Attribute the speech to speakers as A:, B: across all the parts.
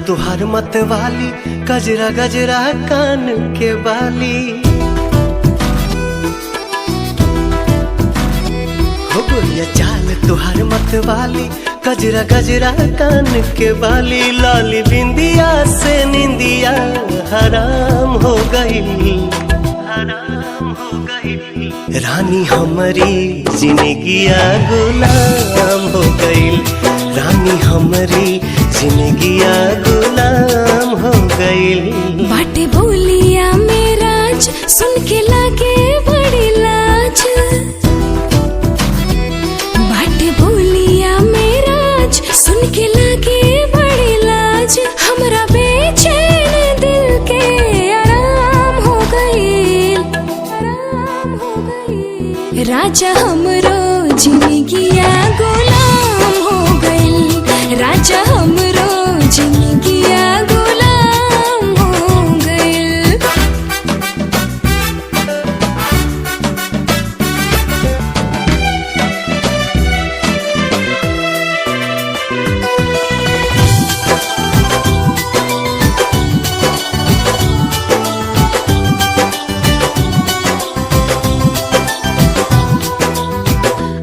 A: तुहार मत वाली, गजरा गजरा कान के बाली। हो गोरिया चाल तुहार मत वाली, गजरा गजरा कान के बाली। लाली बिंदिया से निंदिया हराम हो गई, हराम हो गई। रानी हमारी जिंदगिया गुलाम हो गई, रानी हमारी जिंदगिया गुलाम हो गई।
B: बाटे बोलिया मेरा सुन के लागे बड़ी लाज, बाटे बोलिया मेरा सुन के लागे बड़ी लाज। हमरा बेचैन दिल के आराम हो गई, आराम हो गई। राजा हमरो जिंदगिया गुलाम हो गई, राजा हमरो जिंदगिया गुलाम हो गई।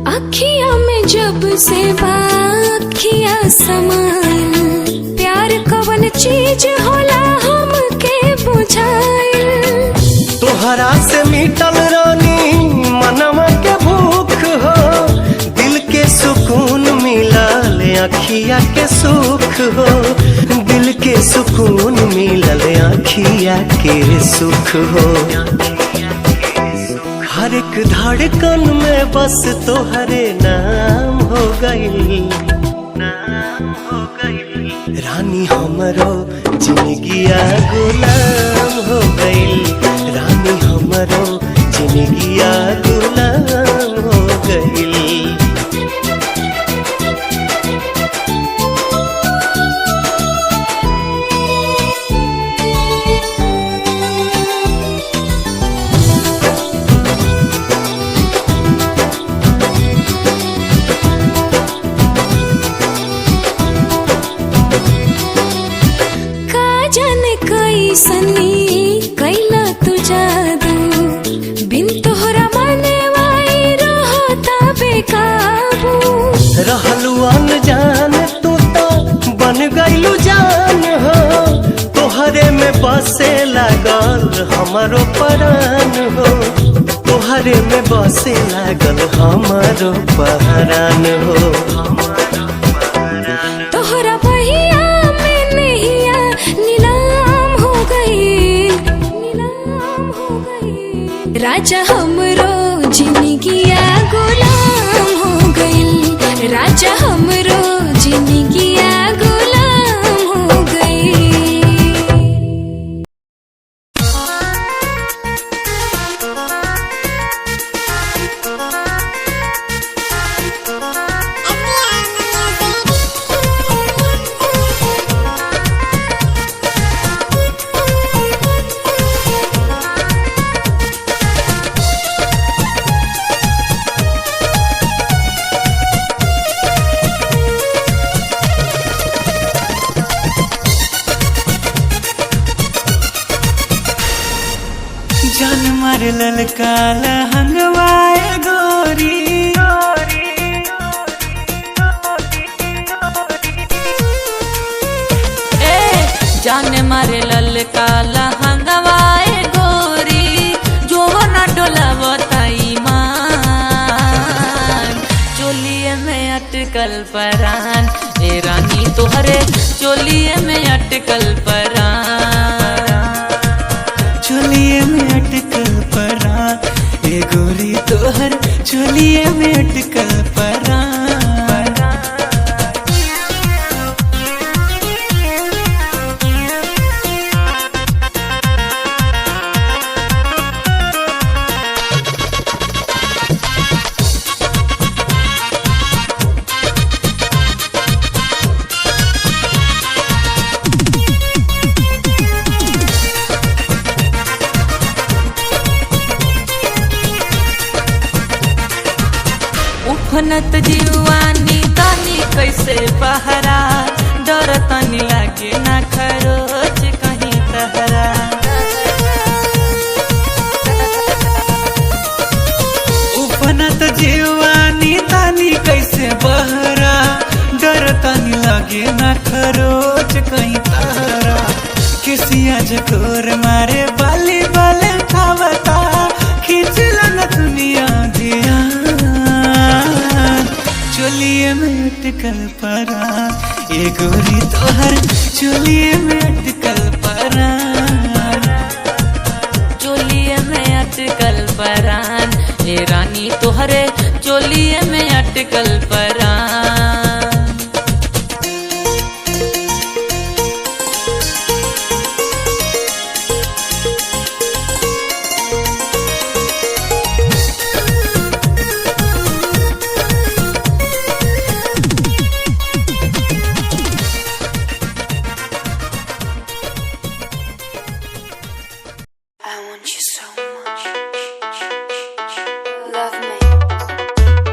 B: अखियां में जब से बाखियां समाइल, प्यार कवन चीज होला हमके बुझाइल।
A: तोहरा से मिटल रानी मनवा के भूख हो, दिल के सुकून मिलल अखिया के सुख हो, दिल के सुकून मिलल अखिया के सुख हो। हर एक धड़कन में बस तोहरे नाम हो गई, नाम हो गई। रानी हमरो जिंदगिया गुलाम हो गई, रानी हमरो जिंदगिया गुलाम हो गई।
B: सनी कैला तू जादू, बिन तोहरा माने वाई रहता बेकाबू।
A: रहलू अनजान तू तो बन गईलू जान हो, तोहरे में बसे लागल हमारो परान हो, तोहरे में बसे लागल हमारो परान हो।
B: तोहरा बहिया में नैया नीलाम हो गई, नीलाम हो गई। राजा हमरो जिंदगिया गुलाम हो गई, राजा हमरो जिंदगिया गुलाम हो गई।
C: जान मार ललका लहंगवाए गोरी,
D: जान मारे ललका लहंगवाए गोरी, जो ना डोलावताई मान। चोलिए में अटकल परान ए रानी तोहरे, चोलिए में अटकल परान,
C: चोलिए में अटकल परान ए गोरी तोहर, चोलिए में अटकल परान।
D: उफनत जीवानी तानी कैसे पहरा, डर तनी लागे ना खरा।
C: तहरा डरता नहीं लगे ना खरोच कहीं तहरा किसिया जकोर मारे बाली बाले खावता खींचला न दुनिया दिया चोलिए में अटकल परा ये गोरी तोहर चोलिए में अटकल परा
D: चोलिए में अटकल परान ए रानी तोहरे चोलिए में अटकल परान।
B: I want you so much. Love me.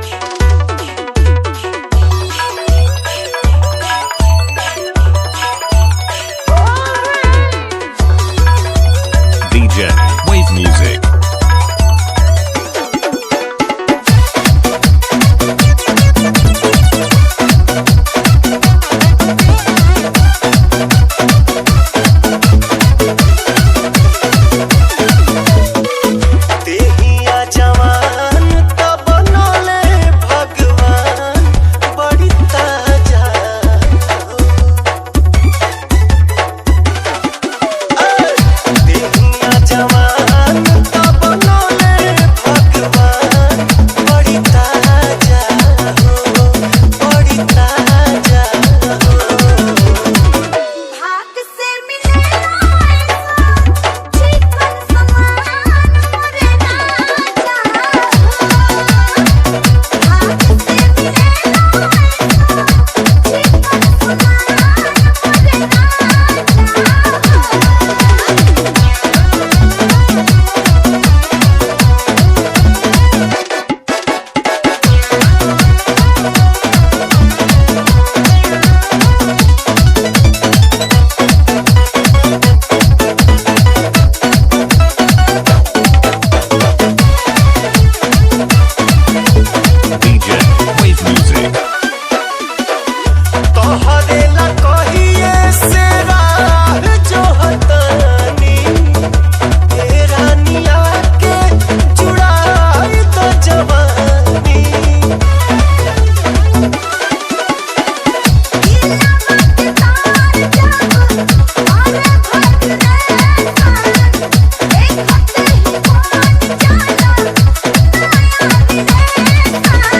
E: DJ Wave Music.
A: देहिया जवान तब बनले भगवान बड़ी ताजा देहिया जवान तब बनले भगवान बड़ी ताजा बड़ी ताजा
B: भाग से मिले चिकन समान मोरे राजा भाग से मिले चिकन
E: DJ Wave Music.
A: तोहरे ला कहिए से राह जो हतानी ए रानिया के जुड़ाई तो जवानी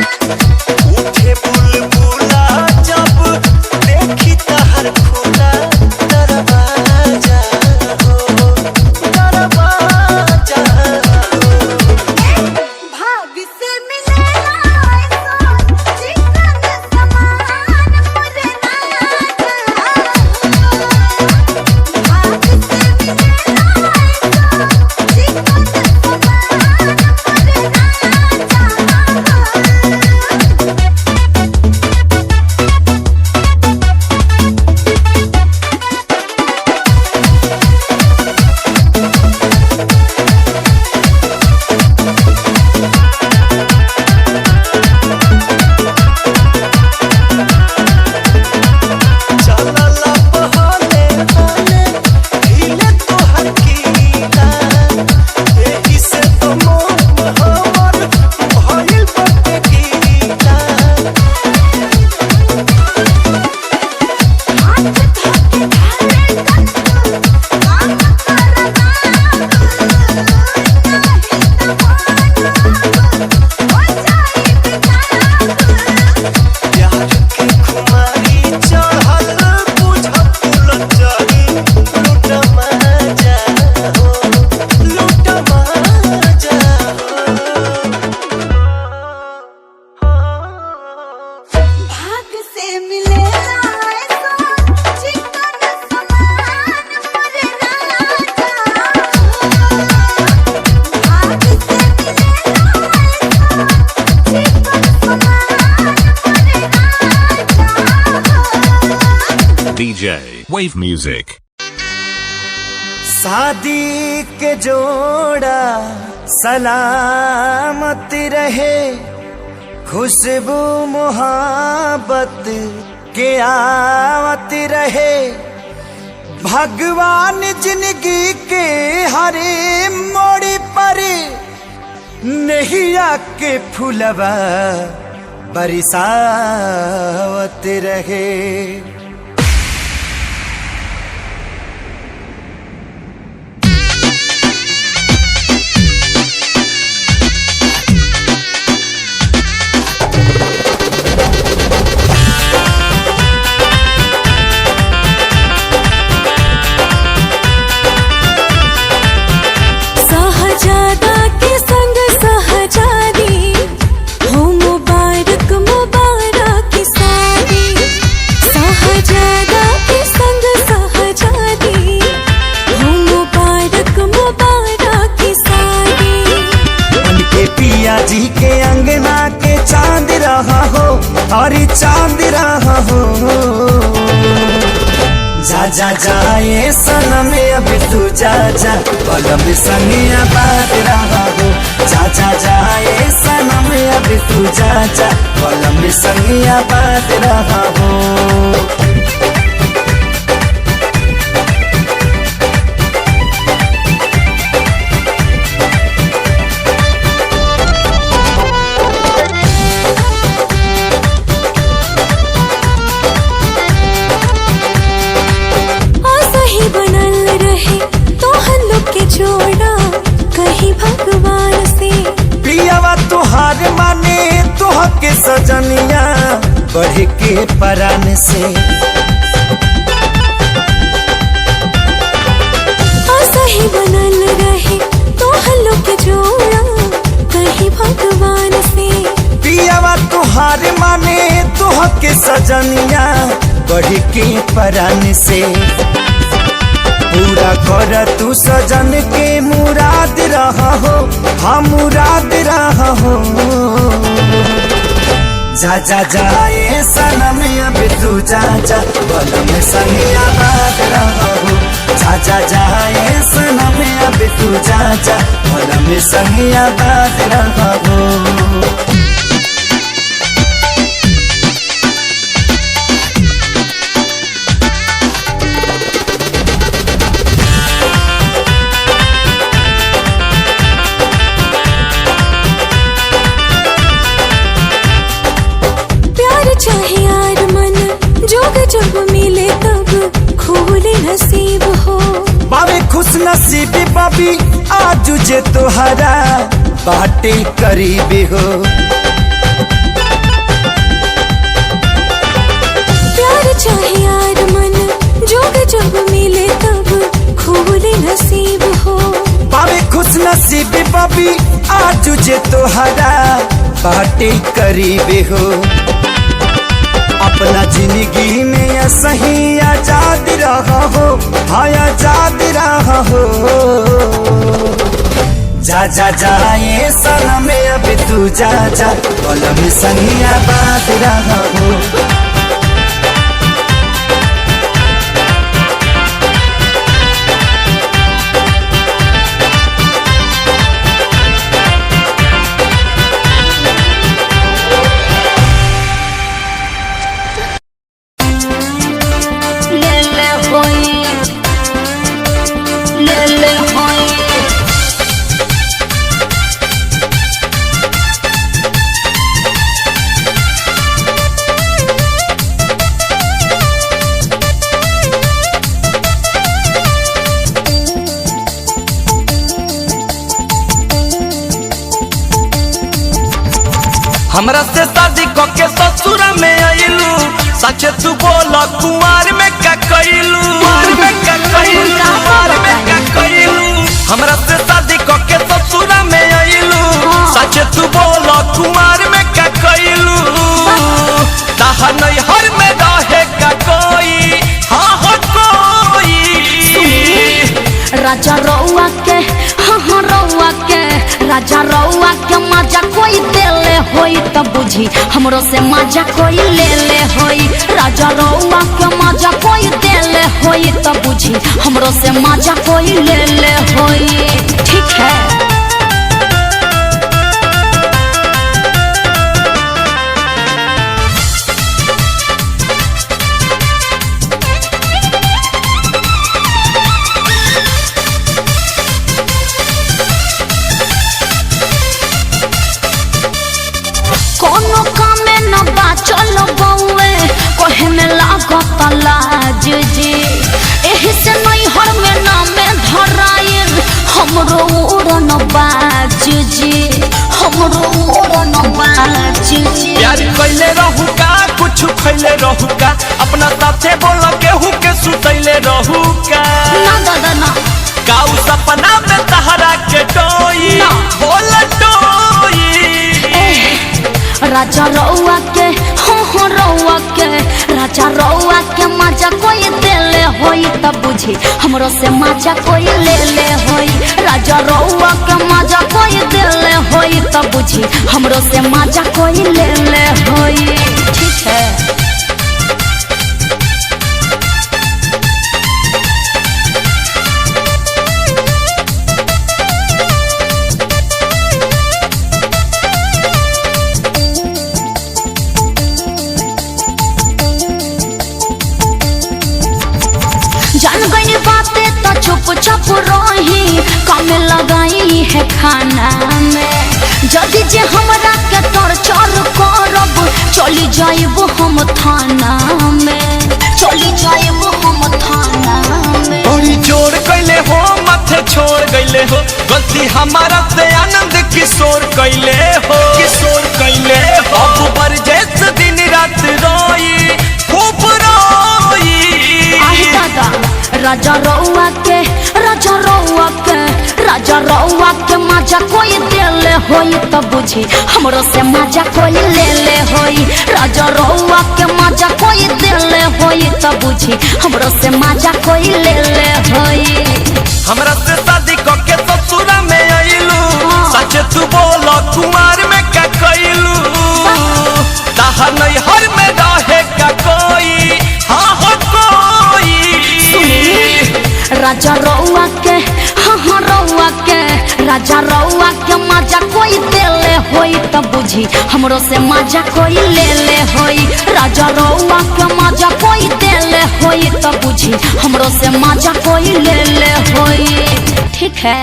A: उठे बुलबुला जब देखी तहर खुला दरवाजा हो दरवाजा हो
B: भाग से मिले चिकन समान मोरे राजा भाग से मिले चिकन समान मोरे राजा
A: चलला बहले बहले हिले तोहर कीला एही से तो मोह हमर भइल बटे गीला
B: हाथ धोके धारे काम करना हो जाई बेचारा
A: प्यार के खुमारी चढ़ल बुझ फूल चढ़ी लूट मजा हो लूट मजा हो
B: भाग से मिले चिकन समान मोरे राजा भाग से मिले चिकन समान मोरे राजा
E: DJ Wave Music.
A: शादी के जोड़ा सलामत रहे खुशबू मोहब्बत के आवत रहे, भगवान जिंदगी के हरे मोड़ पर नैया के फुलवा बरसावत रहे। जी के अंगना के चांद रहा हो और चांद रहा हो। जा जा जाए सनम अब तू जा जा, कलम संगिया बात रहा हो। जा जा जाए सनम अब तू जा जा, कलम संगिया बात रहा हो।
B: भगवान से
A: प्रियवा तुहार माने तुह के सजनिया बढ़ के परान से।
B: सही बनल रहे तो हल्लो के जोड़ा कहीं भगवान से।
A: प्रियवा तुहार माने तुह के सजनिया बढ़ के परान से। पूरा कर तू सजन के मुराद रहा हो, हाँ मुराद रहा हो। जा जा जाए सनम अब तू जा जा, कलम संगिया बात रहा हो। जा जा जाए सनम अब तू जा जा, कलम संगिया बात रहा हो।
B: चाहे यार मन जोग जब मिले तब खोले नसीब हो।
A: बाबे खुश नसीबी बाबी आज जे तोहरा बाटे करीबी हो।
B: प्यार चाहे यार मन जोग जब मिले तब खोले नसीब हो।
A: बाबे खुश नसीबी बाबी आज जे तोहरा बाटे करीबी हो। अपना जिंदगी में सही आजाद रहा हो, हाँ आजाद रहा हो। जा जा जाए सनम अब तू जा जा, कलम संगिया बात रहा हो।
F: हमरा से शादी के ससुरा में आइलू, सच तू बोल कुंवार में क्या कइलू? हमरा से शादी के ससुरा में आइलू, सच तू बोल कुंवार में क्या कइलू? ताहा नहीं हर में रहे का कोई, हाँ हो कोई।
G: राजा रउआ के, हाँ रउआ के, राजा रउआ के मजा कोई देले होई तब बुझी हमरो से मजा कोई ले ले होई। राजा रउआ के मजा कोई देले होई तब बुझी हमरो से मजा कोई ले ले होई। ठीक है। चल बउए कहे में लागत लाज जी एही से नहीं हर में नामे धराइल हमरो उड़न बाज जी हमरो उड़न बाज जी।
F: प्यार कैले रहू का कुछ खैले रहू का अपना साथे बोल केहू के सुतैले रहू का
G: ना दादा ना
F: काऊ सपना में तहरा के डोई
G: ना।
F: बोल डोई
G: राजा रउआ के हो रउआ के राजा रउआ के मजा कोई देले होई तब बुझी हमरो से मजा कोई ले ले होई राजा रउआ के मजा कोई देले होई तब बुझी हमरो से मजा कोई ले ले होई। ठीक है जान गई बातें तो चुप चाप रही काम लगाई है खाना में जदि जे हमरा के टॉर्चर करब चली जाइब हम थाना में चली जाइब हम थाना में।
F: बड़ी जोर कैले हो माथे छोड़ गईले हो गलती हमारा से आनंद किशोर कैले हो अब बरजेस दिन रात रोई खूब रोई।
G: दादा राजा रउआ के मजा कोई देले होई तब बुझी हमरो से मजा कोई ले ले होई राजा रउआ के मजा कोई देले होई तब बुझी हमरो से मजा कोई ले ले होई।
F: हमरा से शादी करके ससुरा में आइलू सच तू बोल कुमार में का कइलू ताहा नहीं हर में रहे का कोई हाँ हो कोई।
G: राजा रउआ के रउआ के राजा रउआ के मजा कोई देले होई तब बुझी हमरो से मजा कोई ले ले होई राजा रउआ के मजा कोई देले होई तब बुझी हमरो से मजा कोई ले ले होई। ठीक है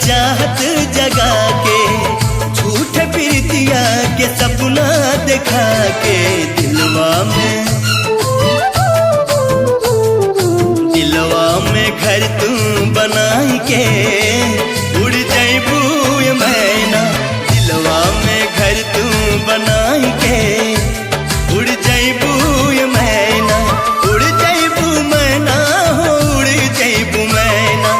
A: चाहत जगा के झूठे प्रीतिया के सपना दिखा के दिलवा में घर तू बनाई के उड़ जाइबू मैना दिलवा में घर तू बनाई के उड़ जाइबू मैना उड़ जाइबू मैना हो उड़ जाइबू मैना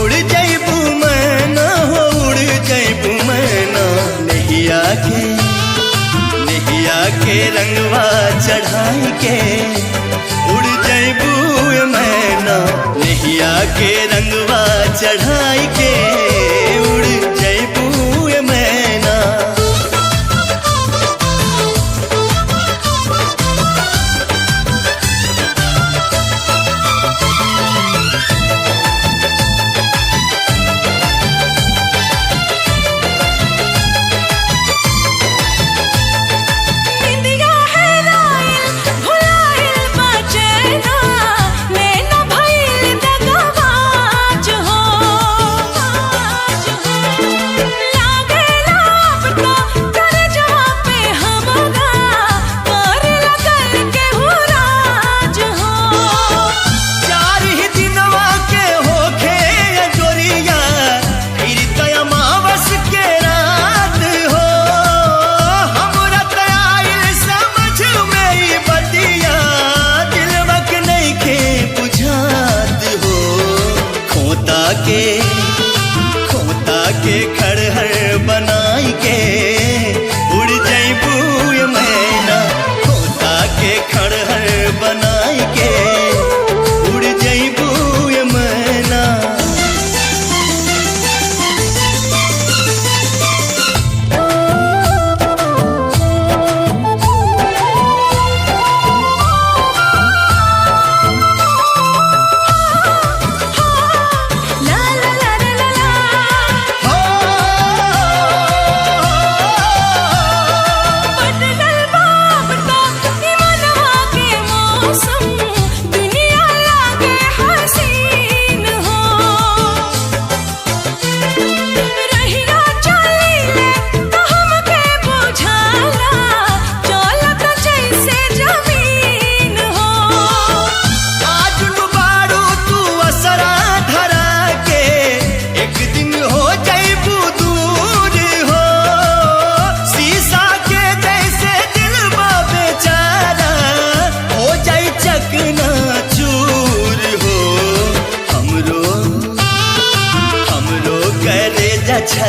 A: उड़ जाइबू मैना हो उड़ जाइबू मैना नैया के रंगवा चढ़ाई के उड़ जाइबू मैना नैया के रंगवा चढ़ाई के उड़ जाइबू मैना।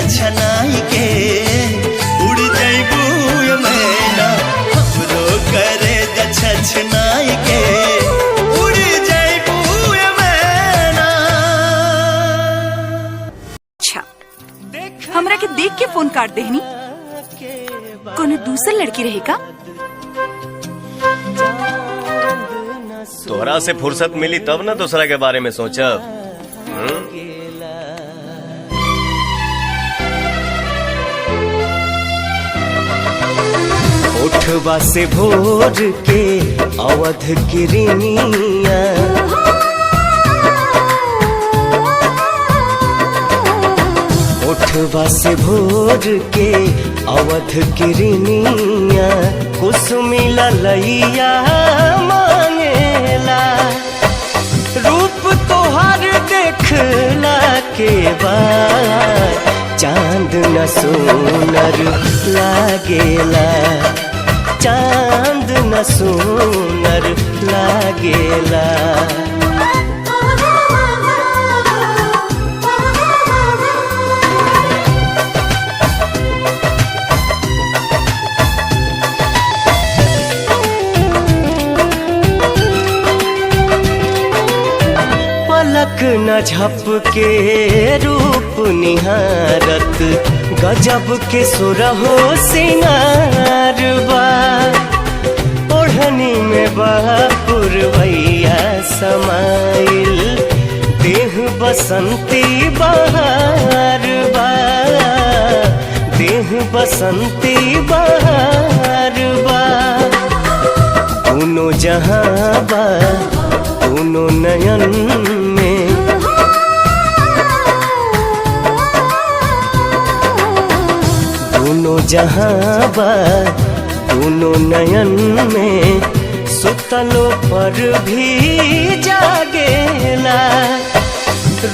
A: छछनाई के उड़ जइबू ये मैना हमरो करे छछनाई के उड़ जइबू ये मैना।
H: अच्छा हमरा के देख के फोन काट देहनी कोनो दूसर लड़की रहेगा।
I: तोहरा से फुर्सत मिली तब ना दूसरा के बारे में सोचब।
A: उठवा से भोर के अवध किरनिया उठवा से भोर के अवध किरनिया कुसुमी ललैया मांगेला रूप तोहर देखला के बाद चांद न सोनर लागेला चांद न सोनर लागेला। पलक न झपके रूप निहारत गजब के सुरहो सिंगार बा ओढ़नी में पुरवैया समाइल देह बसंती बहार बा देह बसंती बहार बा दोनों जहां बा दोनों नयन में दोनों जहां बा दोनों नयन में सुतलो पर भी जागेला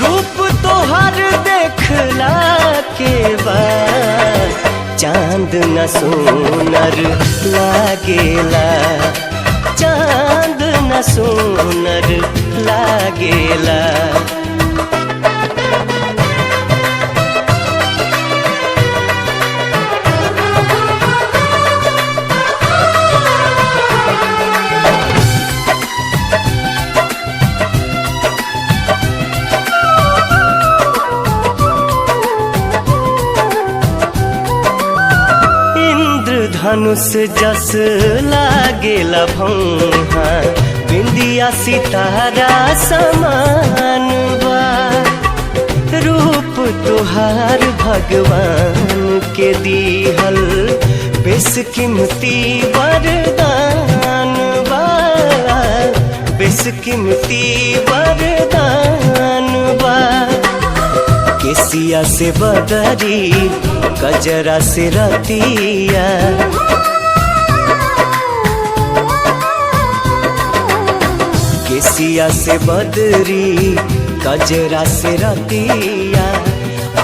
A: रूप तोहर देखला के बाद चांद न सोनर लागेला चांद न सोनर लागेला। धनुष जस लागेला भौहा बिंदिया सितारा समान बा रूप तुहार भगवान के दीहल बेशकीमती वरदान बा बेशकीमती वरदान बा। केसिया से बदरी गजरा से रतिया केसिया से बदरी गजरा से रतिया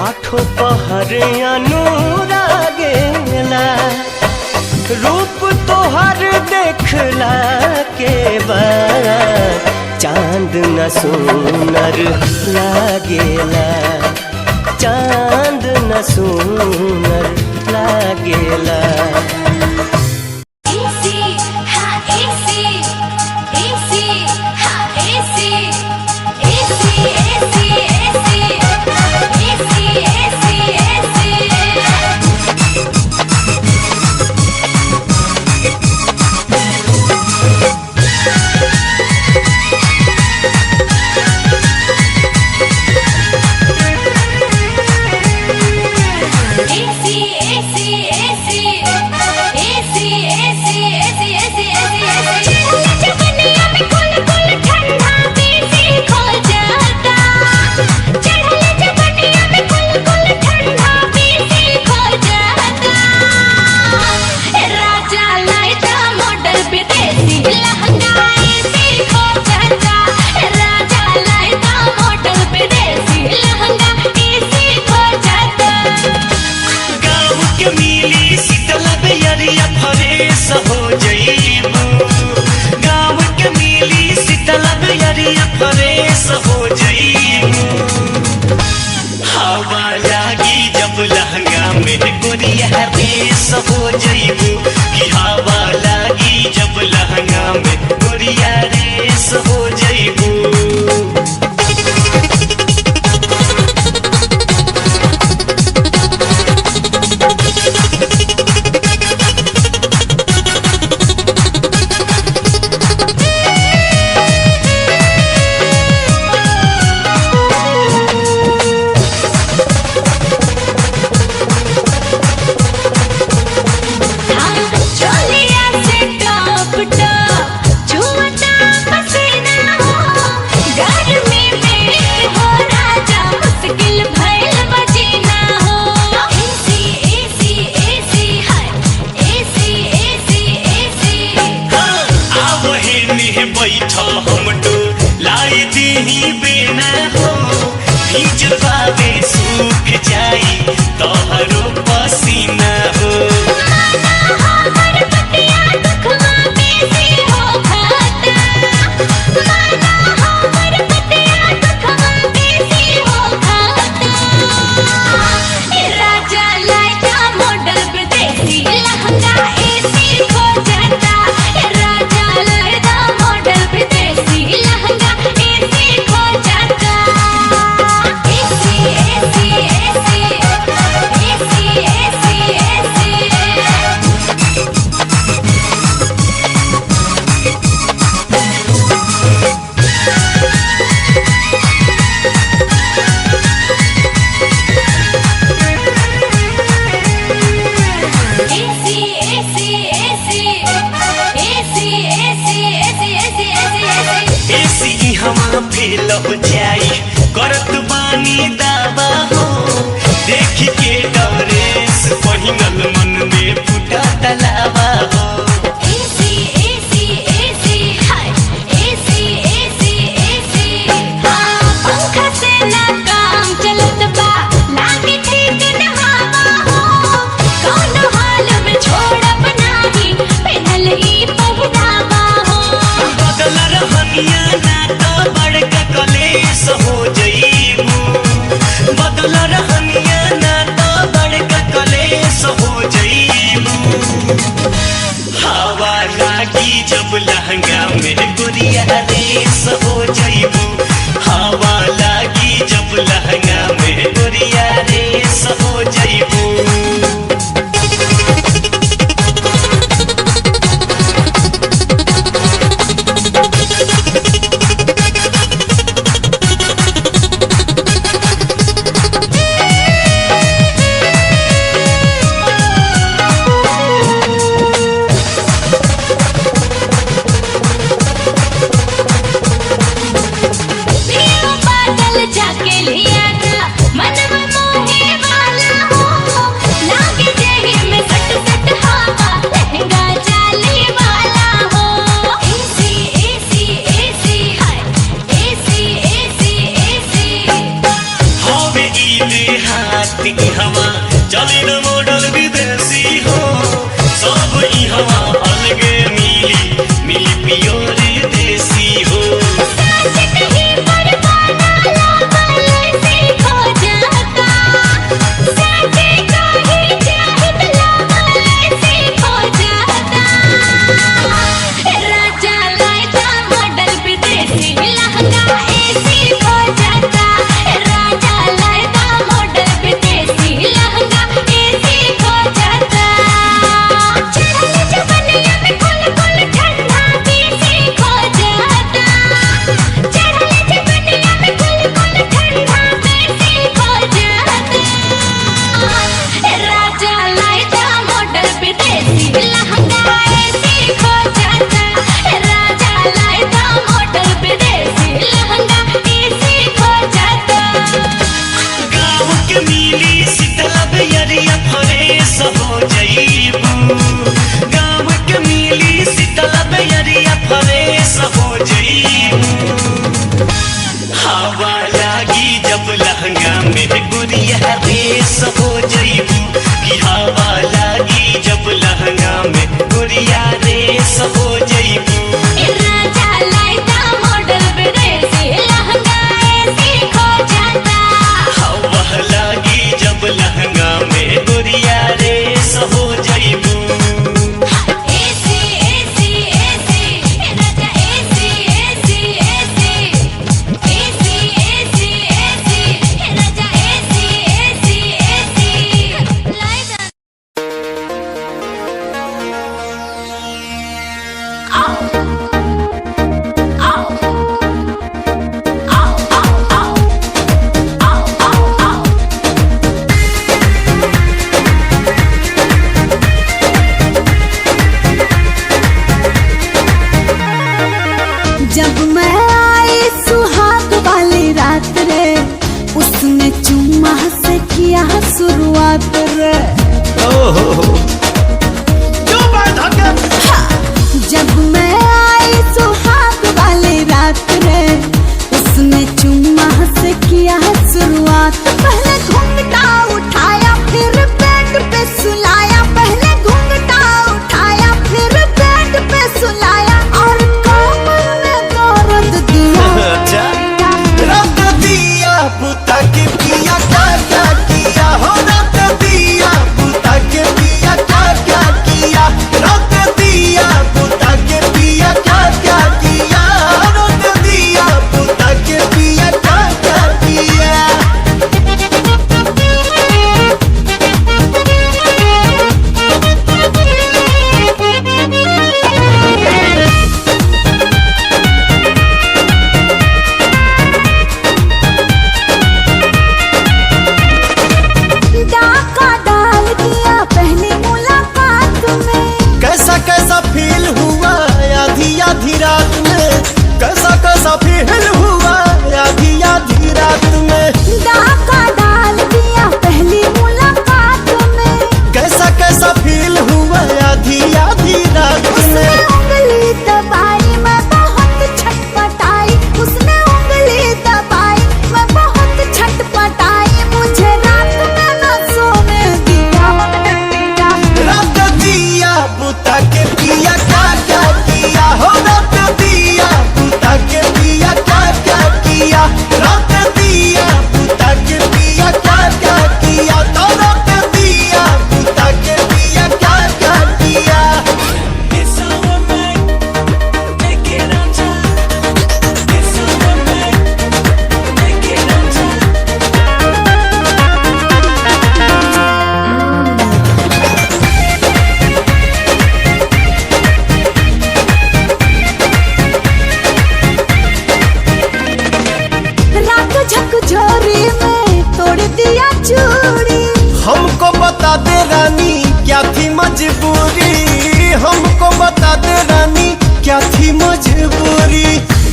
A: आठों पहर अनुरागेला रूप तोहर देखला के बाद चांद न सोनर लागेला चांद न सोनर लागेला।
B: AC
C: ही बिना हो भीज पावे सूख जाई तोहरो पसीना हो फेल हो जाई करत बानी दावा हो देख के डरेस पहिनल मन में फुटा तलावा हो
B: पंखा से ना काम चलत बा लागे ठीक न हवा हो कौन हाल में छोड़ब नाही पहनल ई पहनावा हो
C: बदल रहनिया ना तो बड़का कलेस हो जईबू बदल रहनिया ना तो बड़का कलेस हो जईबू हवा लागी जब लहंगा में गुरिया रेस हो जईबू हवा लागी जब लहंगा में गुरिया रेस हो जईबू
A: बता दे रानी क्या थी मजबूरी, हमको बता दे रानी क्या थी मजबूरी।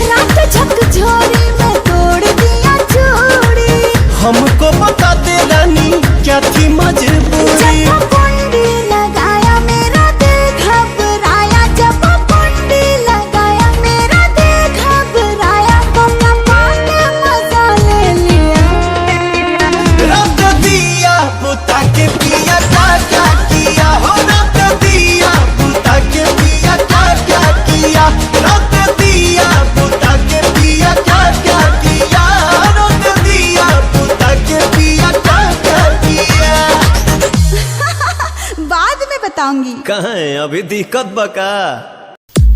B: रात झकझोरी में तोड़ दिया चूड़ी,
A: हमको बता दे रानी क्या थी मजबूरी।
B: जब कुंडी लगाया मेरा दिल घबराया, जब कुंडी लगाया मेरा दिल घबराया, तो पापा ने मजा ले लिया।
A: रात दिया बुता के पिया क्या क्या किया हो, रात दिया बुता के पिया क्या क्या किया, रात दिया बुता के पिया क्या क्या किया, रात दिया बुता के पिया क्या क्या किया।
B: बाद में बताऊंगी।
A: कहाँ है अभी दिक्कत बका।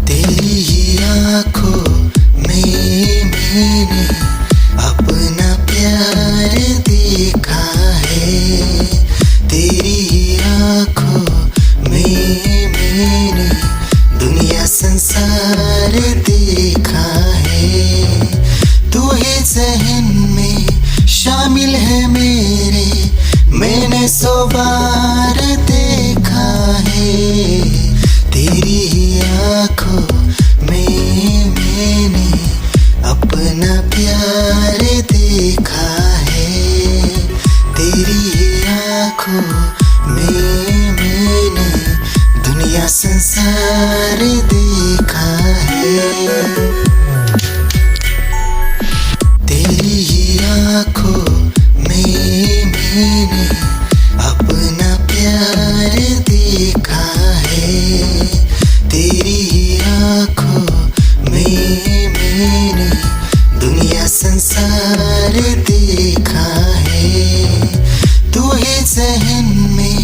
J: तेरी ही आँखों में मैंने अपना प्यार देखा है, तेरी ही आँखों में मैंने दुनिया संसार देखा है। तू ही जहन में शामिल है मेरे, मैंने 100 बार देखा है। तेरी ही आँखों में मैंने अपना प्यार देखा है, तेरी ही आँखों में मैंने दुनिया संसार देखा है। तेरी ही आँखों में मैंने अपना प्यार देखा है, तेरी ही आँखों में मैंने दुनिया संसार देखा है। तू ही जहन में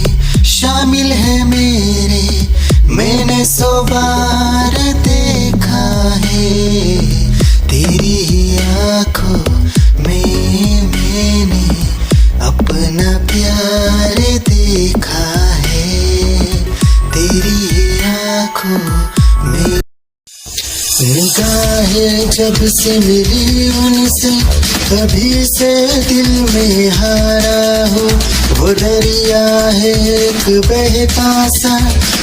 J: शामिल है मेरे, मैंने 100 बार देखा है। तेरी ही आँखों में मैंने अपना प्यार देखा है, तेरी ही आँखों में। निगाहें जब से मिली उनसे, कभी से दिल में हारा हो। वो दरिया है एक बहता सा,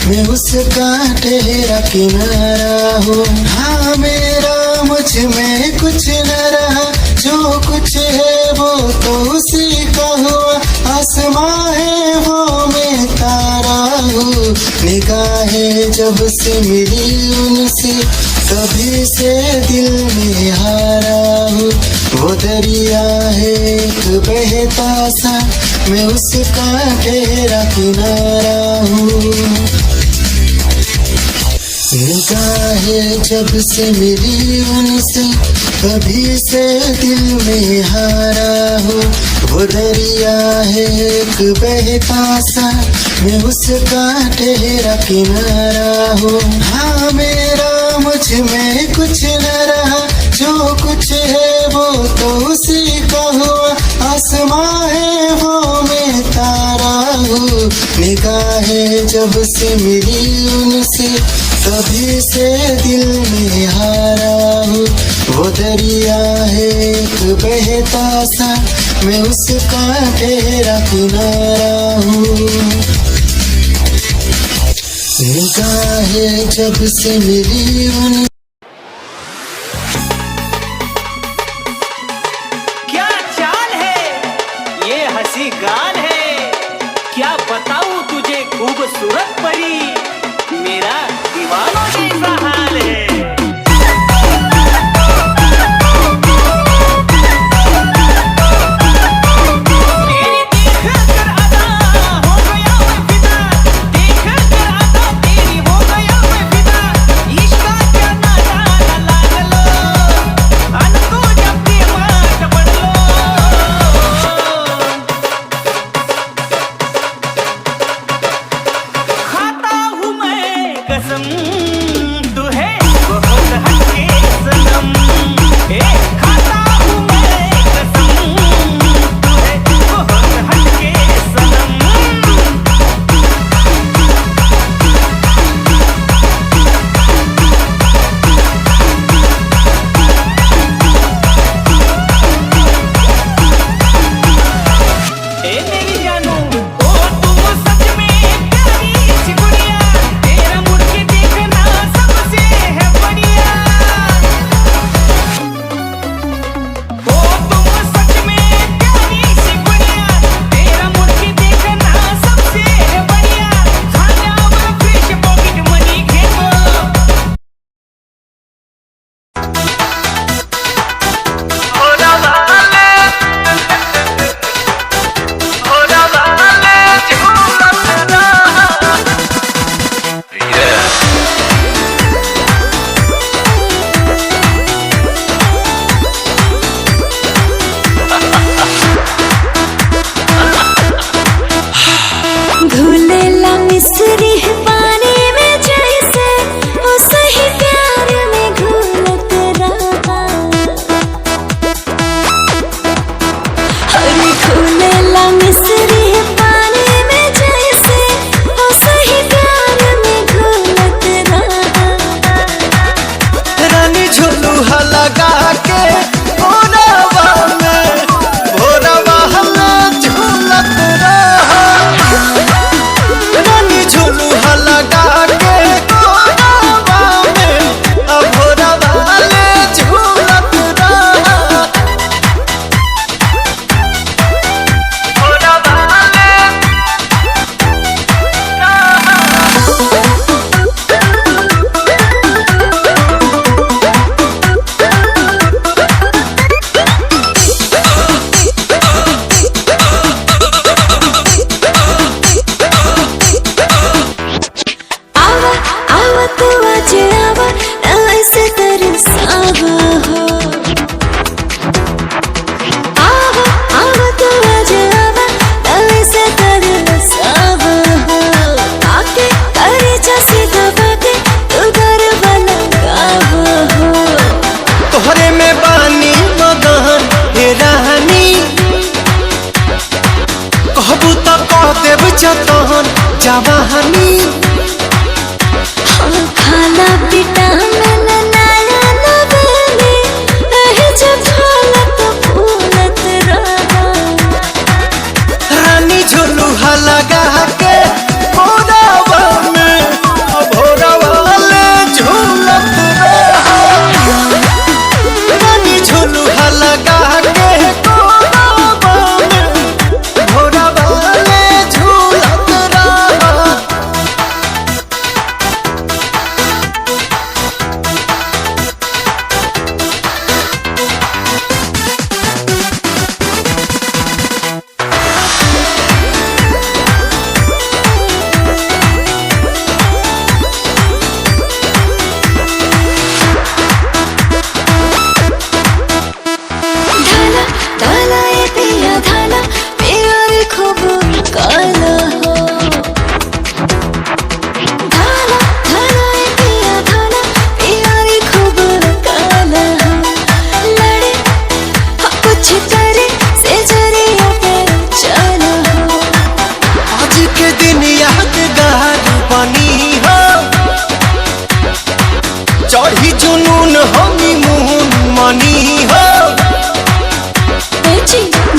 J: मैं उसका ठहरा किनारा हो। हाँ मेरा मुझ में कुछ न रहा, जो कुछ है वो तो उसी का हुआ। आसमां है वो मैं तारा हूँ, निगाहें जब से मिली उनसे, कभी से दिल में हारा हूँ। वो दरिया है एक बहता सा, मैं उसका ठहरा किनारा हूँ। निगाहें जब से मिली उनसे, कभी से दिल में हारा हूँ। वो दरिया है एक बहता सा, मैं उसका ठहरा किनारा हूँ। हाँ मेरा मुझ में कुछ न रहा, जो कुछ है वो तो उसी का हुआ। आसमां है वो मैं तारा हूँ, निगाहें जब से मिली उनसे, कभी से दिल में हारा हूँ। वो दरिया है एक बहता सा, मैं उसका ठहरा किनारा हूँ। निगाहें जब से मिली उन
C: क्या चाल है ये हंसी गाल है, क्या बताऊं तुझे खूबसूरत परी, मेरा दीवानों जैसा हाल है। खाता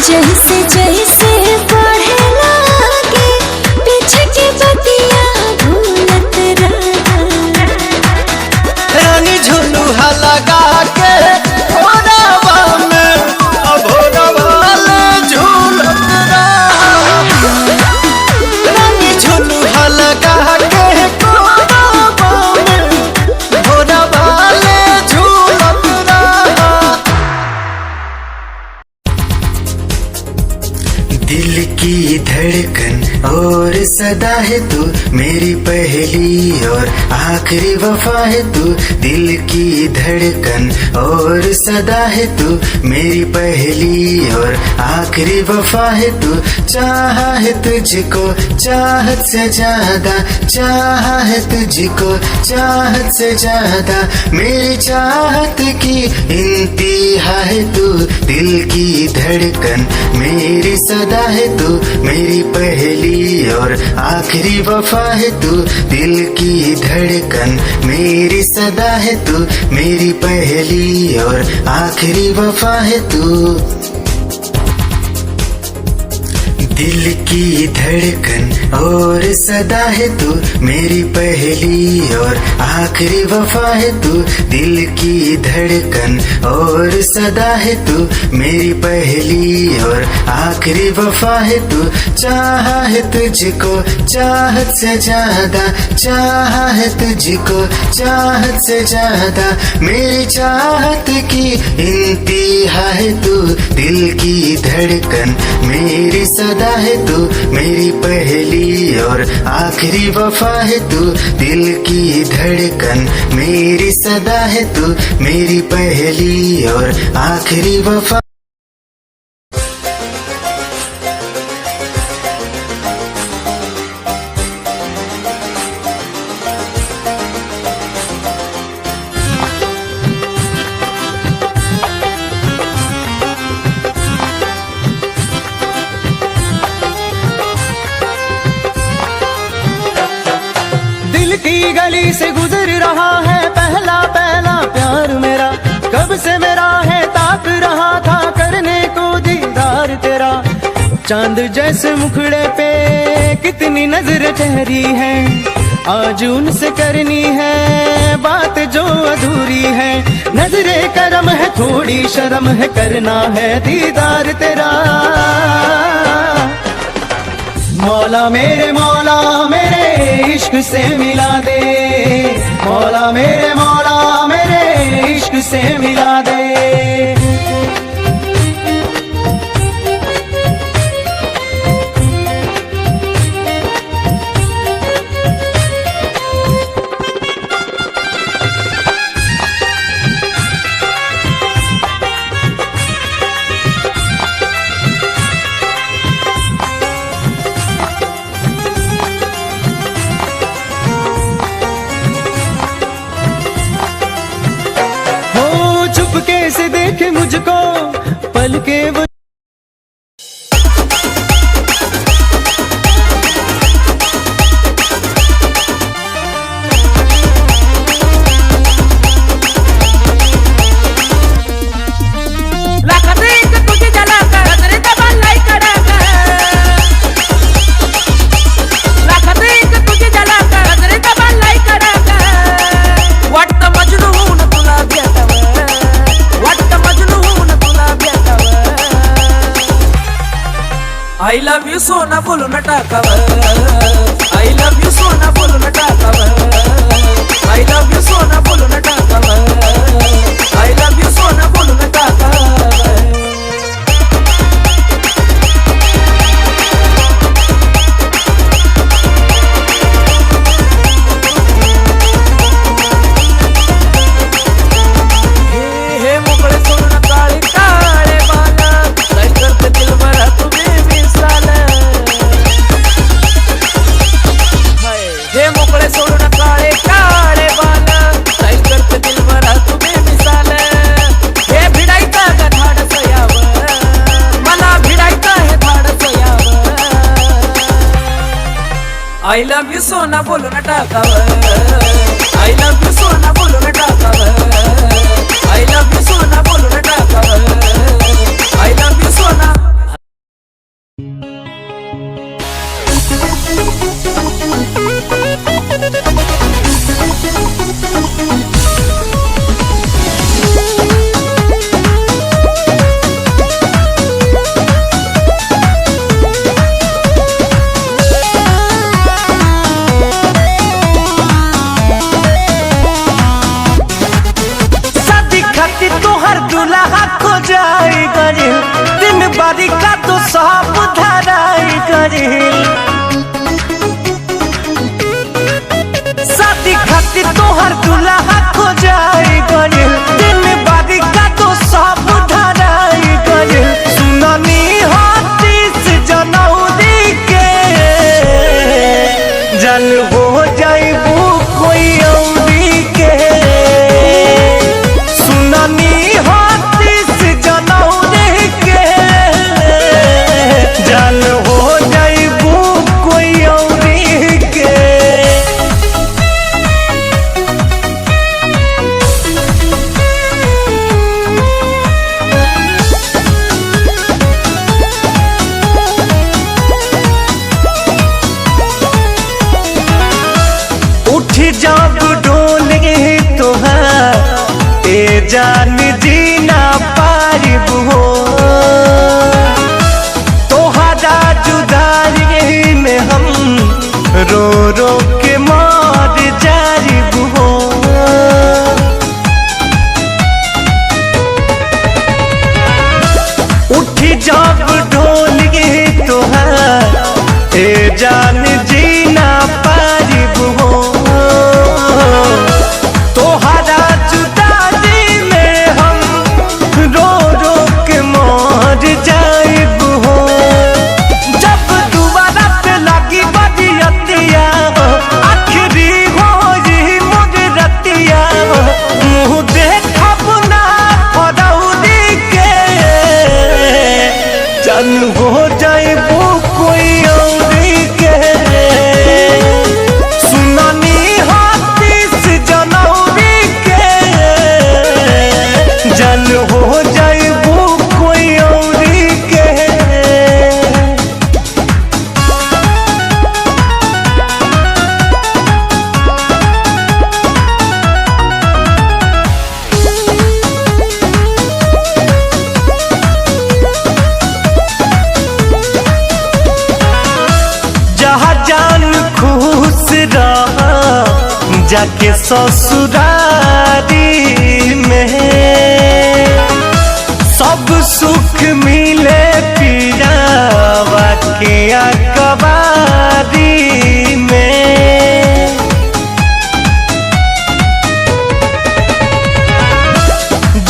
B: जैसे जैसे बढ़े लागे पीछे की बतिया भूलत रहा।
A: रानी झुलुहा लगा के भोरवा में भोरवा झूलत रहा। रानी झुलुहा लगा के भोरवा में भोरवा झूलत रहा।
J: दिल की धड़कन और सदा है तू मेरी पहली और आखिरी वफा है तू। दिल की धड़कन और सदा है तू मेरी पहली और आखिरी वफा है तू। चाहा है तुझको चाहत से ज्यादा, चाहा है तुझको चाहत से ज्यादा। मेरी चाहत की इंतहा है तू। दिल की धड़कन मेरी सदा है तू मेरी पहली और आखिरी वफा है तू। दिल की धड़कन मेरी सदा है तू मेरी पहली और आखिरी वफा है तू। दिल की धड़कन और सदा है तू मेरी पहली और आखिरी वफा है तू। दिल की धड़कन और सदा है तू मेरी पहली और आखिरी वफा है तू। चाहा है तुझको चाहत से ज्यादा, चाहा है तुझको चाहत से ज्यादा। मेरी चाहत की इंतहा है तू। दिल की धड़कन मेरी सदा है तू मेरी पहली और आखिरी वफा है तू। दिल की धड़कन मेरी सदा है तू मेरी पहली और आखिरी वफा।
A: गली से गुजर रहा है पहला पहला प्यार मेरा। कब से मेरा है ताक रहा था करने को दीदार तेरा। चांद जैसे मुखड़े पे कितनी नजर ठहरी है। आज उनसे करनी है बात जो अधूरी है। नजरे करम है थोड़ी शर्म है करना है दीदार तेरा। मौला मेरे इश्क से मिला दे। मौला मेरे इश्क से मिला दे। कैसे देखे मुझको पल के वो
K: I love you सोना बोलो न टाकावर। I love you सोना बोलो न टाकावर। I love you सोना बोलो न टाकावर। I love you सोना बोलो न टाकावर। हे मोकळे सोना काळे काळे बाला काय करते दिल भरा तुम्ही मिसाल। हे मोकळे सोना काळे काळे बाला काय करते दिल भरा तुम्ही मिसाल। हे भिडायचा का धाडस यावर मला भिडायचा हे धाडस यावर। I love you सोना बोलो न टाकावर। I love you सोना बोलो न टाकावर। I love you सोना बोलो न टाकावर। I love you सोना।
A: खो जाई गरिल दिन बारी का तो सब धराई गरिल शादी खातिर तोहर दुल्हा खो जाई गरिल दिन बारी का तो सब धराई गरिल सुननी हाथीस जनौरी के जन हो जाइबू कोई औरी के सुननी हाथीस जनौरी के जन हो जाइबू कोई औरी के उठ जब डोले तोहार ए जान जीना पारिब हो तोहरा जुदारी में हम रो रो के मार जारिब हो उठ जब डोले तोहार ए जान जीना पारिब हो तोहरा जुदाई में हम रो रो के मर जाइब हो जब दोबारा पे लगी बदियतिया आखिरी हो जी मोर रतिया मुँह देखब ना फरौरी के जन हो जाइबू कोई औरी के सुननी हाथीस जनौरी के जन हो जाइबू कोई औरी के जहाँ जान खुश रहा जाके ससुरारी में सब सुख मिले पियावा के अकबारी में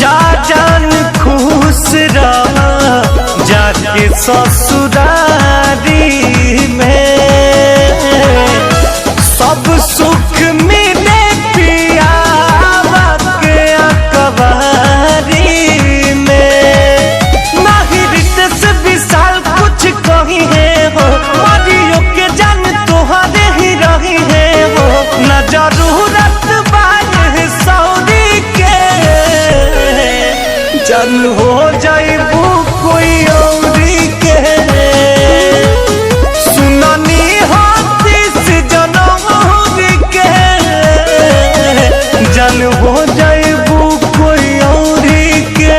A: जा जान खुश रहा जाके ससुरारी में सब सुख मिले पियावा के अकबारी में नहीं रितेश विशाल कुछ कही है हो मरियो के जान तोहरे ही रही है हो न जरूरत बाय सौरी के जन हो जाइबू कोई औरी के सुननी हाथीस जनौरी के जन हो जाइबू कोई औरी के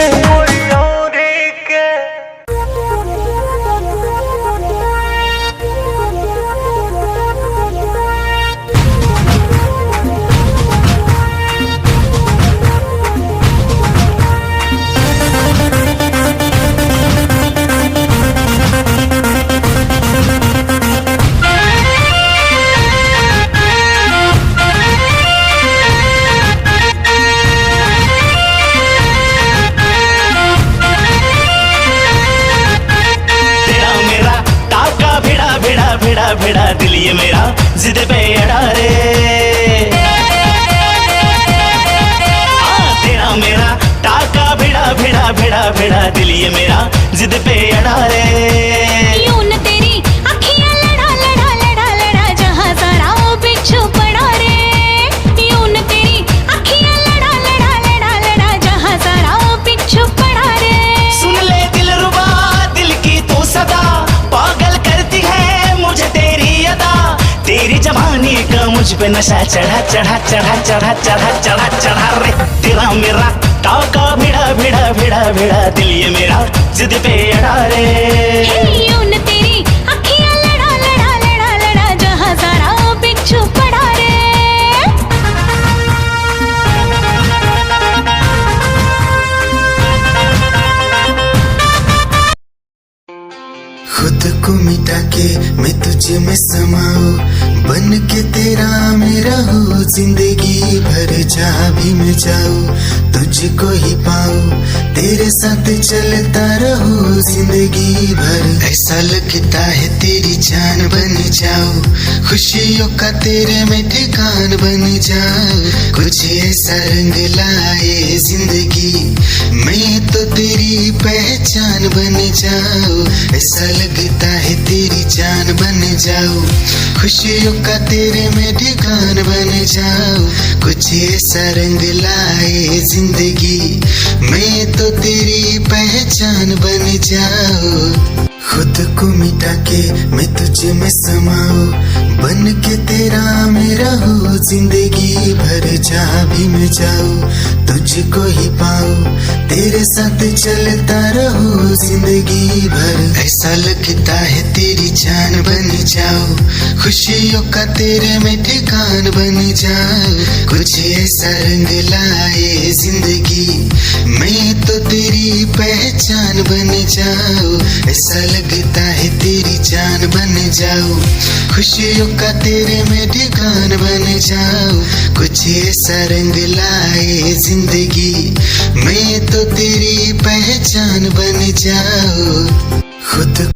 C: भिड़ा दिल ये मेरा जिद पे अड़ा रे तेरा मेरा टाका भिड़ा दिल ये मेरा जिद पे अड़ा रे
B: यूं न तेरी अखियां लड़ा जहां सारा वो बिच्छू पड़ा रे यूं न तेरी अखियां लड़ा जहां सारा वो बिच्छू पड़ा रे
C: सुन ले दिलरुबा दिल की तू सदा पागल करती है मुझे तेरी अदा तेरी जवानी का मुझ पे नशा चढ़ा रे तेरा मेरा टाका भिड़ा दिल ये मेरा जिद पे अड़ा रे
B: यूं न तेरी अखियां लड़ा जहां सारा वो बिच्छू पड़ा रे
J: मिटा के मैं तुझे में समाऊं, बन के तेरा मैं रहूं, जिंदगी भर जहाँ भी मैं जाऊं तुझको ही पाऊं, तेरे साथ चलता रहूं जिंदगी भर। ऐसा लगता है तेरी जान बन जाऊं, खुशियों का तेरे में ठिकान बन जाऊं, कुछ ऐसा रंग लाए जिंदगी मैं तो तेरी पहचान बन जाऊं। ऐसा लगता है तेरी जान बन जाऊं, खुशियों का तेरे में ठिकान बन जाऊं, कुछ ऐसा रंग लाए जिंदगी मैं तो तेरी पहचान बन जाऊं। खुद को मिटा के मैं तुझे में समाऊं, बन के तेरा मैं रहूं, जिंदगी भर जहाँ भी मैं जाऊं तुझको ही पाऊं, तेरे साथ चलता रहूं जिंदगी भर। ऐसा लगता है तेरी जान बन जाऊं, खुशियों का तेरे में ठिकान बन जाऊं, कुछ ऐसा रंग लाए जिंदगी मैं तो तेरी पहचान बन जाऊं। ऐसा लगता है तेरी जान बन जाऊं, खुशियों का तेरे में ठिकान बन जाऊं, कुछ ऐसा रंग लाए जिंदगी मैं तो तेरी पहचान बन जाऊं। खुद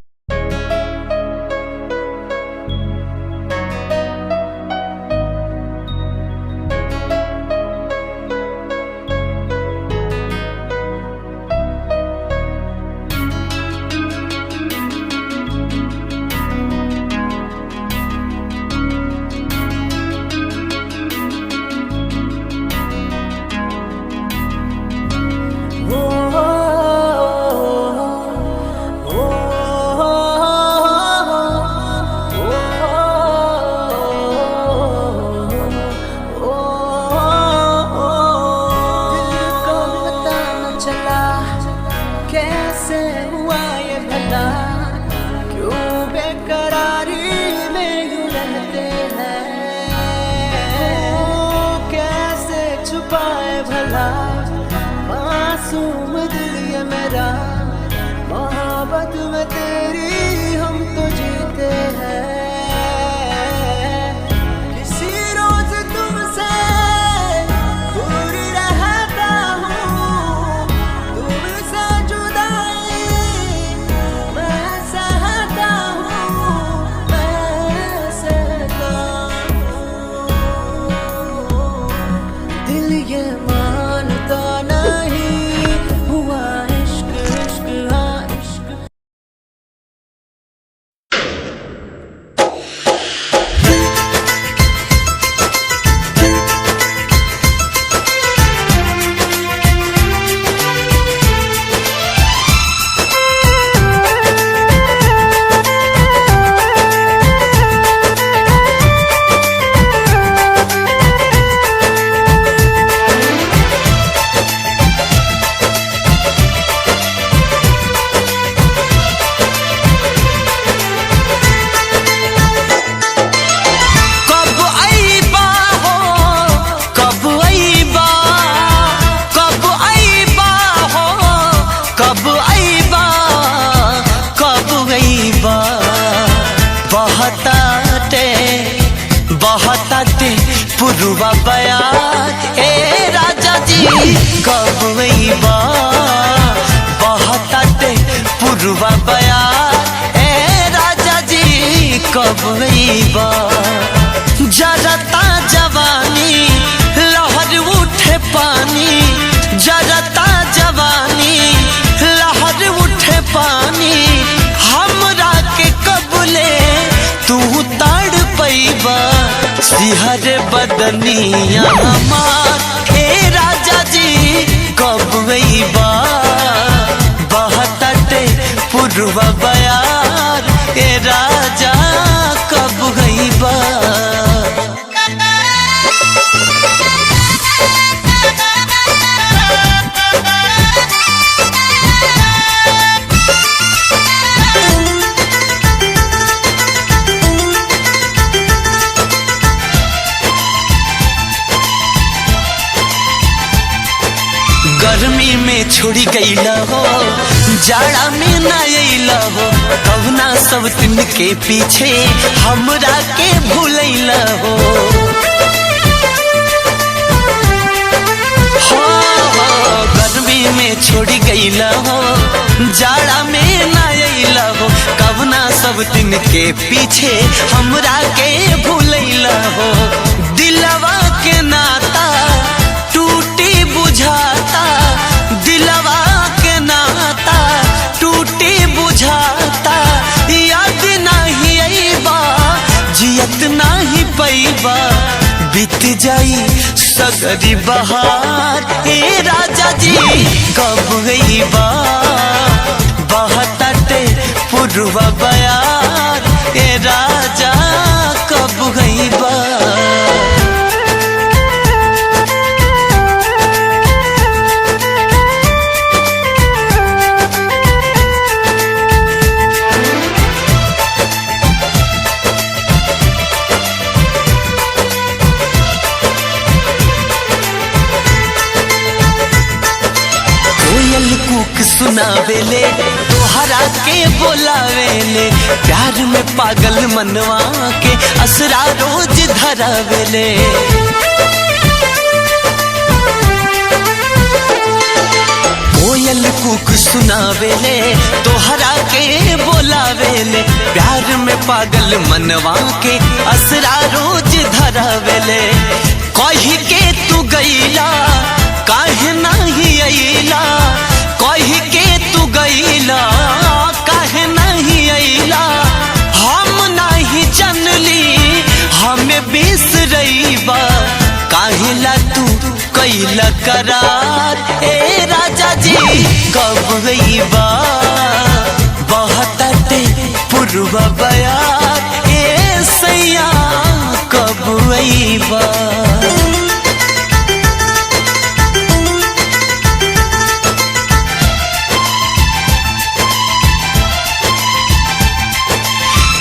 F: पुरुवा बया ए राजा जी कब बा बहताते पुरुवा बया ए राजा जी कब बा जरता जवानी लहर उठे पानी, जरता जवानी लहर उठे पानी, हमरा के कबले तू ताड़ पैबा सिहर बदनिया हमार हे राजा जी कब बा बहताते पुरवा बयार ए राजा कब बा। गर्मी में छोड़ी गईला हो, जाड़ा में न अइला हो,
A: कवना सब दिन के पीछे हमरा के भूलैला हो गर्मी में छोड़ी गईला हो जाड़ा में ना अइला हो कवना सब दिन के पीछे हमरा के भूलैला हो दिलवा के नाता टूटी बुझाता दिलवा के नाता टूटी बुझाता याद नहीं आईबा जियत नहीं पैबा बीत जाई सगरी बहार ए राजा जी कब गईबा बहताटे पुरवा बयार ए राजा कब गईबा कूक सुनावेले तोहरा के बोलावेले प्यार में पागल मनवा के असरा रोज धरावेले कोयल कूक सुनावेले तोहरा के बोलावेले प्यार में पागल मनवा के असरा रोज धरावेले कही के तू गईला काहे नहीं अइला कही के तू गईला काहे नहीं अइला हम नहीं जानली हमें बिसरईबा काहे ला तू कैला करार ए राजा जी कब गईबा बहताटे पुरवा बयार ए सैया कब अइबा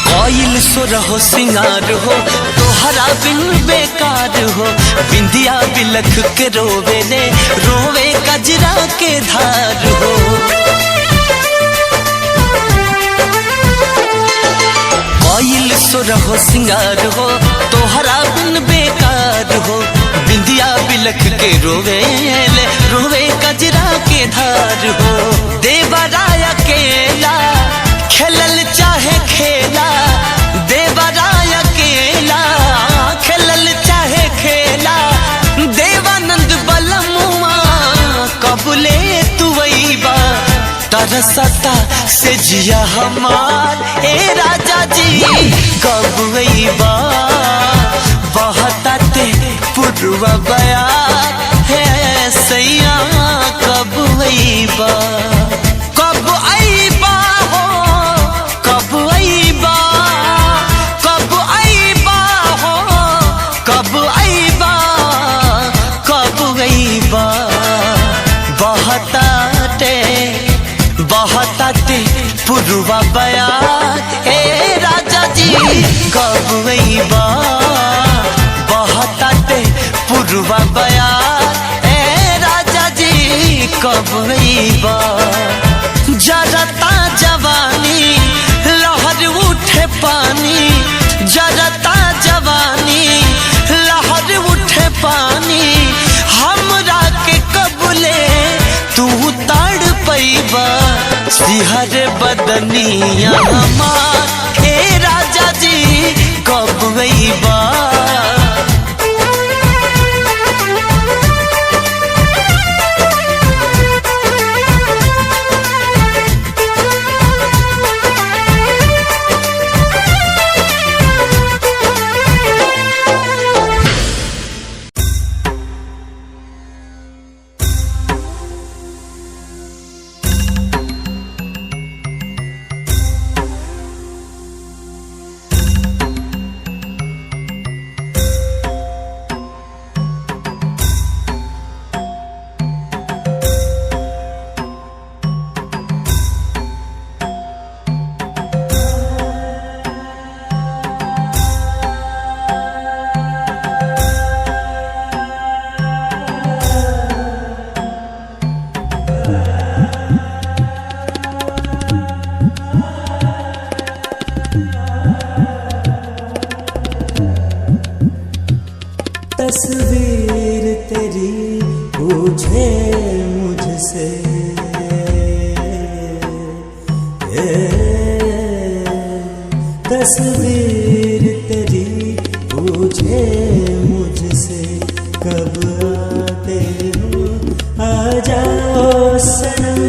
A: कोयल सुर हो सिंगार हो तोहरा बिन बेकार हो बिंदिया बिलख के रोवेले रोवे कजरा के धार हो कोयल सुर हो सिंगार हो तोहरा बिन बेकार हो बिंदिया बिलख के रोवेले रोवे कजरा के धार हो देवराय अकेला खेलल चाहे खेला देवराय अकेला खेलल चाहे खेला देवानंद बलमुआ कबले तू अइबा तरसता से जिया हमार ए राजा जी कब अइबा बहताटे पुरवा बयार है सैया कब अइबा कब अइबा कब अइबा कब अइबा हो कब अइबा कब अइबा बहताटे पुरवा बयार हे राजा जी कब अइबा बहताटे पुरवा बयार हे राजा जी कब अइबा जरता जवानी लहर उठे पानी जरता जवानी लहर उठे पानी हमरा के कबले तू ताड़ पैबा सिहर बदनिया हमार हे राजा जी कब अइबा
J: तस्वीर तेरी पूछे मुझसे कब आते हो, आ जाओ सनम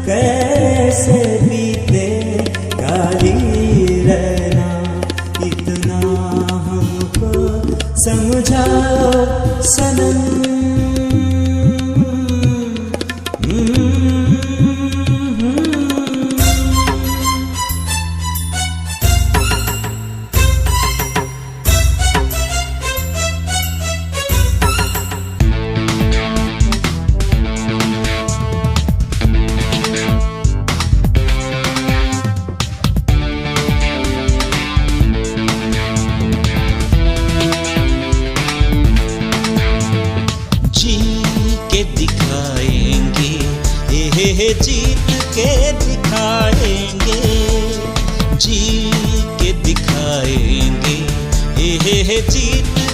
J: कैसे बीते काली रहना, इतना हमको समझाओ सनम।
L: जीत के दिखाएंगे, जी के दिखाएंगे, जीत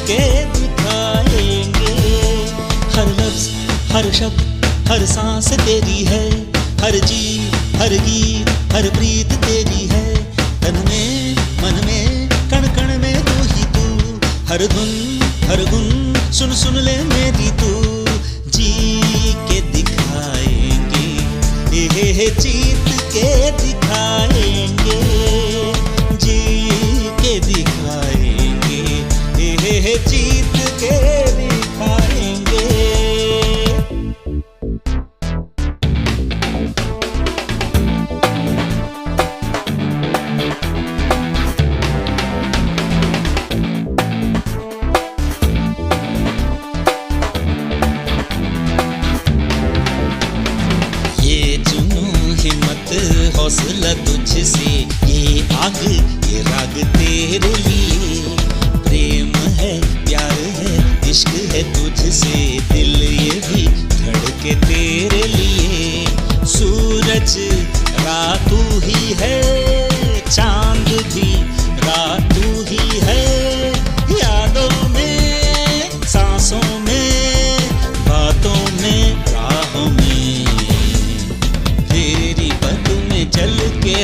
L: के दिखाएंगे। हर लफ्ज हर शब्द हर सांस तेरी है, हर जी हर गीत हर प्रीत तेरी है। तन में मन में कण कण में तू ही तू, हर धुन हर गुन सुन सुन ले मेरी तू। जी के दिखाएंगे, जीत के दिखाएंगे, जी के दिखाएंगे, जीत के दिखाएंगे। हौसला तुझसे, ये आग ये राग तेरे लिए। प्रेम है प्यार है इश्क है तुझसे, दिल ये भी धड़के तेरे लिए। सूरज रात तू ही है, चांद भी रात तू ही है। यादों में सांसों में बातों में राहों में, तेरी पद में चल के।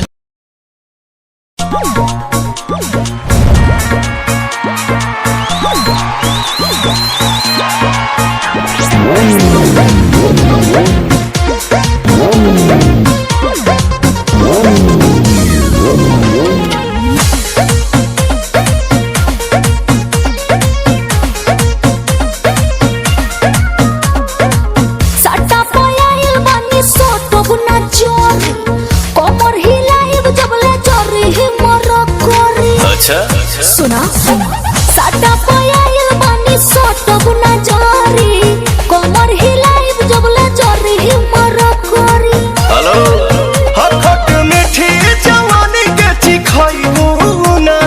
G: सुना साटा पयाइल बानी सोटब ना जारी, कमर हिलाइब जबले जरी मर करी।
A: हेलो हखट मीठी जवानी के चिखाइबू ना,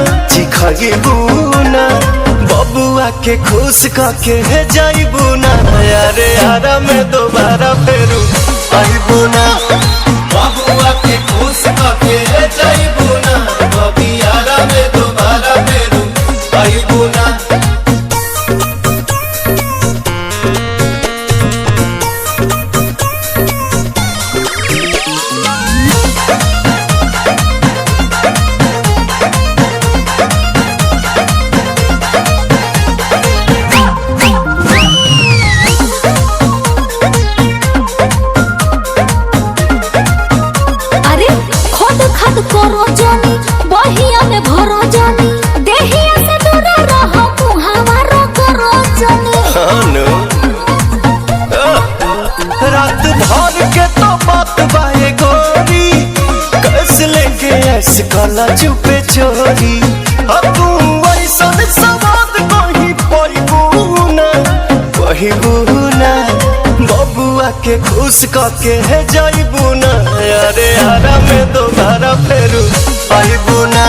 A: बबुआ के खुश करके जाइबू ना। यारे यारा में दोबारा फेरू आइबू ना, बबुआ के खुश करके जाइबू ना। बबी यारा में दोबारा फेरू आइबू ना।
G: करो जानी बहिया में भरो जानी, देहिया से दूर रहो मुहावरो करो जानी।
A: रात भर के तो बात बाए गोरी, कस लेके ऐस काला चुपे चोरी। अब तू ऐसा सवाद कहीं पहिबू ना, बबुआ के खुश करके जाइबू ना। अरे यारा में दोबारा फेरू आइबू ना,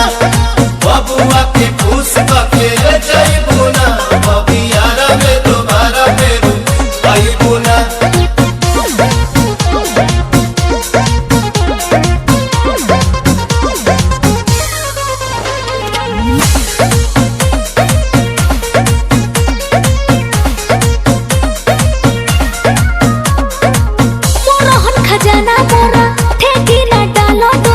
A: बबुआ के खुश करके जाइबू ना। बबी यारा में दोबारा फेरू आइबू ना।
G: खजाना मोरा ठेकी न डालो दो,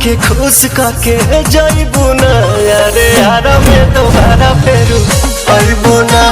A: के खुश काके जाइबू ना, अरे यारा में दोबारा फेरू आइबू ना।